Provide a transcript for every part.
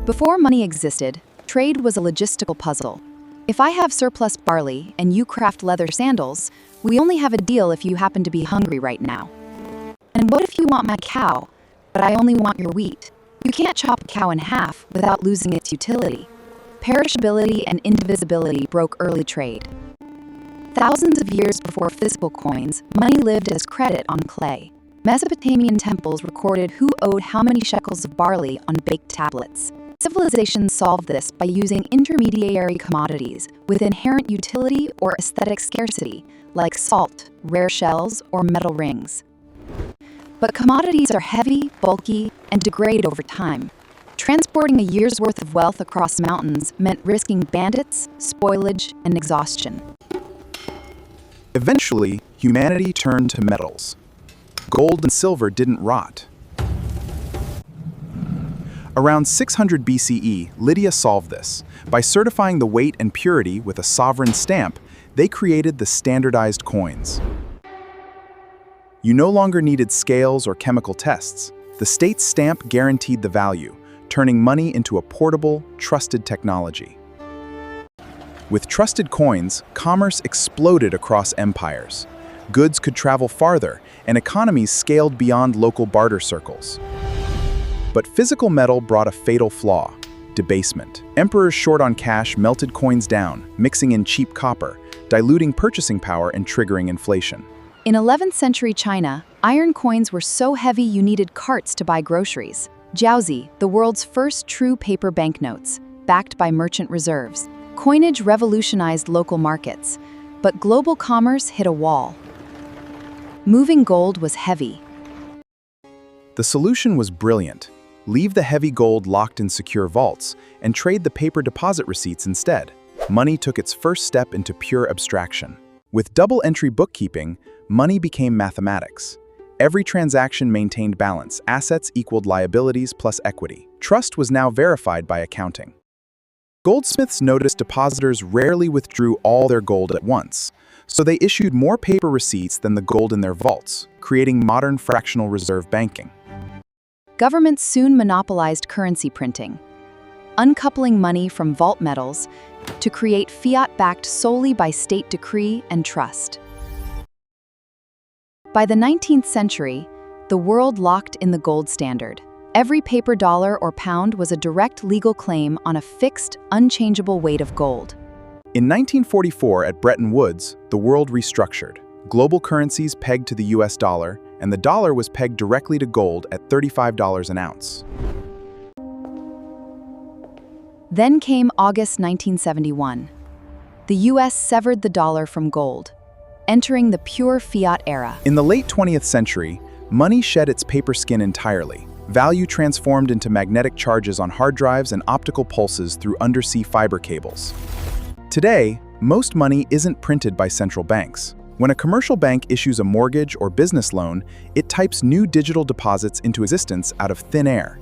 Before money existed, trade was a logistical puzzle. If I have surplus barley and you craft leather sandals, we only have a deal if you happen to be hungry right now. And what if you want my cow, but I only want your wheat? You can't chop a cow in half without losing its utility. Perishability and indivisibility broke early trade. Thousands of years before physical coins, money lived as credit on clay. Mesopotamian temples recorded who owed how many shekels of barley on baked tablets. Civilizations solved this by using intermediary commodities with inherent utility or aesthetic scarcity, like salt, rare shells, or metal rings. But commodities are heavy, bulky, and degrade over time. Transporting a year's worth of wealth across mountains meant risking bandits, spoilage, and exhaustion. Eventually, humanity turned to metals. Gold and silver didn't rot. Around 600 BCE, Lydia solved this. By certifying the weight and purity with a sovereign stamp, they created the standardized coins. You no longer needed scales or chemical tests. The state's stamp guaranteed the value, turning money into a portable, trusted technology. With trusted coins, commerce exploded across empires. Goods could travel farther, and economies scaled beyond local barter circles. But physical metal brought a fatal flaw: debasement. Emperors short on cash melted coins down, mixing in cheap copper, diluting purchasing power and triggering inflation. In 11th century China, iron coins were so heavy you needed carts to buy groceries. Jiaozi, the world's first true paper banknotes, backed by merchant reserves. Coinage revolutionized local markets, but global commerce hit a wall. Moving gold was heavy. The solution was brilliant. Leave the heavy gold locked in secure vaults and trade the paper deposit receipts instead. Money took its first step into pure abstraction. With double-entry bookkeeping, money became mathematics. Every transaction maintained balance. Assets equaled liabilities plus equity. Trust was now verified by accounting. Goldsmiths noticed depositors rarely withdrew all their gold at once, so they issued more paper receipts than the gold in their vaults, creating modern fractional reserve banking. Governments soon monopolized currency printing, uncoupling money from vault metals to create fiat backed solely by state decree and trust. By the 19th century, the world locked in the gold standard. Every paper dollar or pound was a direct legal claim on a fixed, unchangeable weight of gold. In 1944 at Bretton Woods, the world restructured. Global currencies pegged to the US dollar, and the dollar was pegged directly to gold at $35 an ounce. Then came August 1971. The US severed the dollar from gold, entering the pure fiat era. In the late 20th century, money shed its paper skin entirely. Value transformed into magnetic charges on hard drives and optical pulses through undersea fiber cables. Today, most money isn't printed by central banks. When a commercial bank issues a mortgage or business loan, it types new digital deposits into existence out of thin air.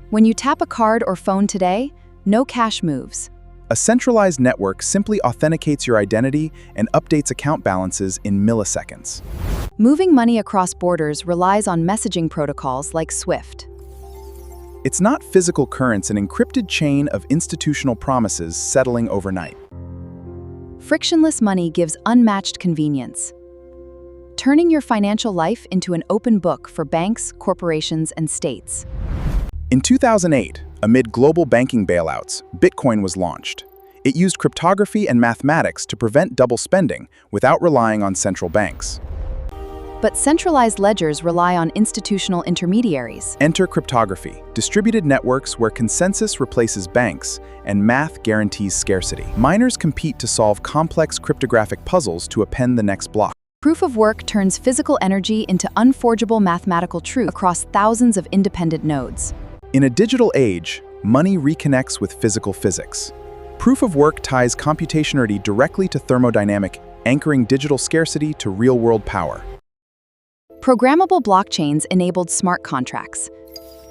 When you tap a card or phone today, no cash moves. A centralized network simply authenticates your identity and updates account balances in milliseconds. Moving money across borders relies on messaging protocols like SWIFT. It's not physical currency, an encrypted chain of institutional promises settling overnight. Frictionless money gives unmatched convenience, turning your financial life into an open book for banks, corporations, and states. In 2008, amid global banking bailouts, Bitcoin was launched. It used cryptography and mathematics to prevent double spending without relying on central banks. But centralized ledgers rely on institutional intermediaries. Enter cryptography, distributed networks where consensus replaces banks and math guarantees scarcity. Miners compete to solve complex cryptographic puzzles to append the next block. Proof of work turns physical energy into unforgeable mathematical truth across thousands of independent nodes. In a digital age, money reconnects with physical physics. Proof of work ties computationality directly to thermodynamic, anchoring digital scarcity to real-world power. Programmable blockchains enabled smart contracts,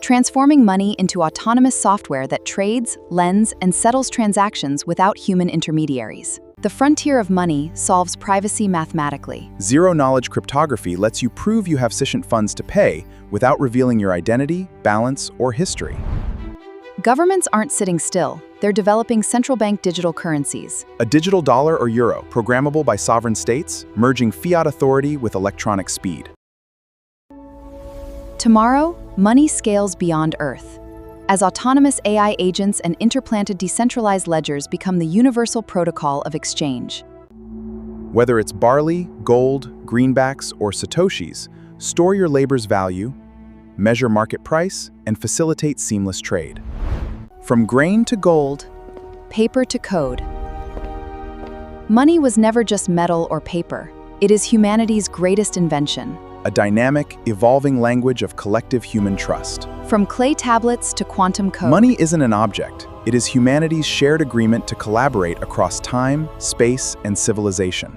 transforming money into autonomous software that trades, lends, and settles transactions without human intermediaries. The frontier of money solves privacy mathematically. Zero-knowledge cryptography lets you prove you have sufficient funds to pay without revealing your identity, balance, or history. Governments aren't sitting still. They're developing central bank digital currencies. A digital dollar or euro, programmable by sovereign states, merging fiat authority with electronic speed. Tomorrow, money scales beyond Earth. As autonomous AI agents and interplanted decentralized ledgers become the universal protocol of exchange. Whether it's barley, gold, greenbacks, or satoshis, store your labor's value, measure market price, and facilitate seamless trade. From grain to gold, paper to code. Money was never just metal or paper. It is humanity's greatest invention. A dynamic, evolving language of collective human trust. From clay tablets to quantum code. Money isn't an object. It is humanity's shared agreement to collaborate across time, space, and civilization.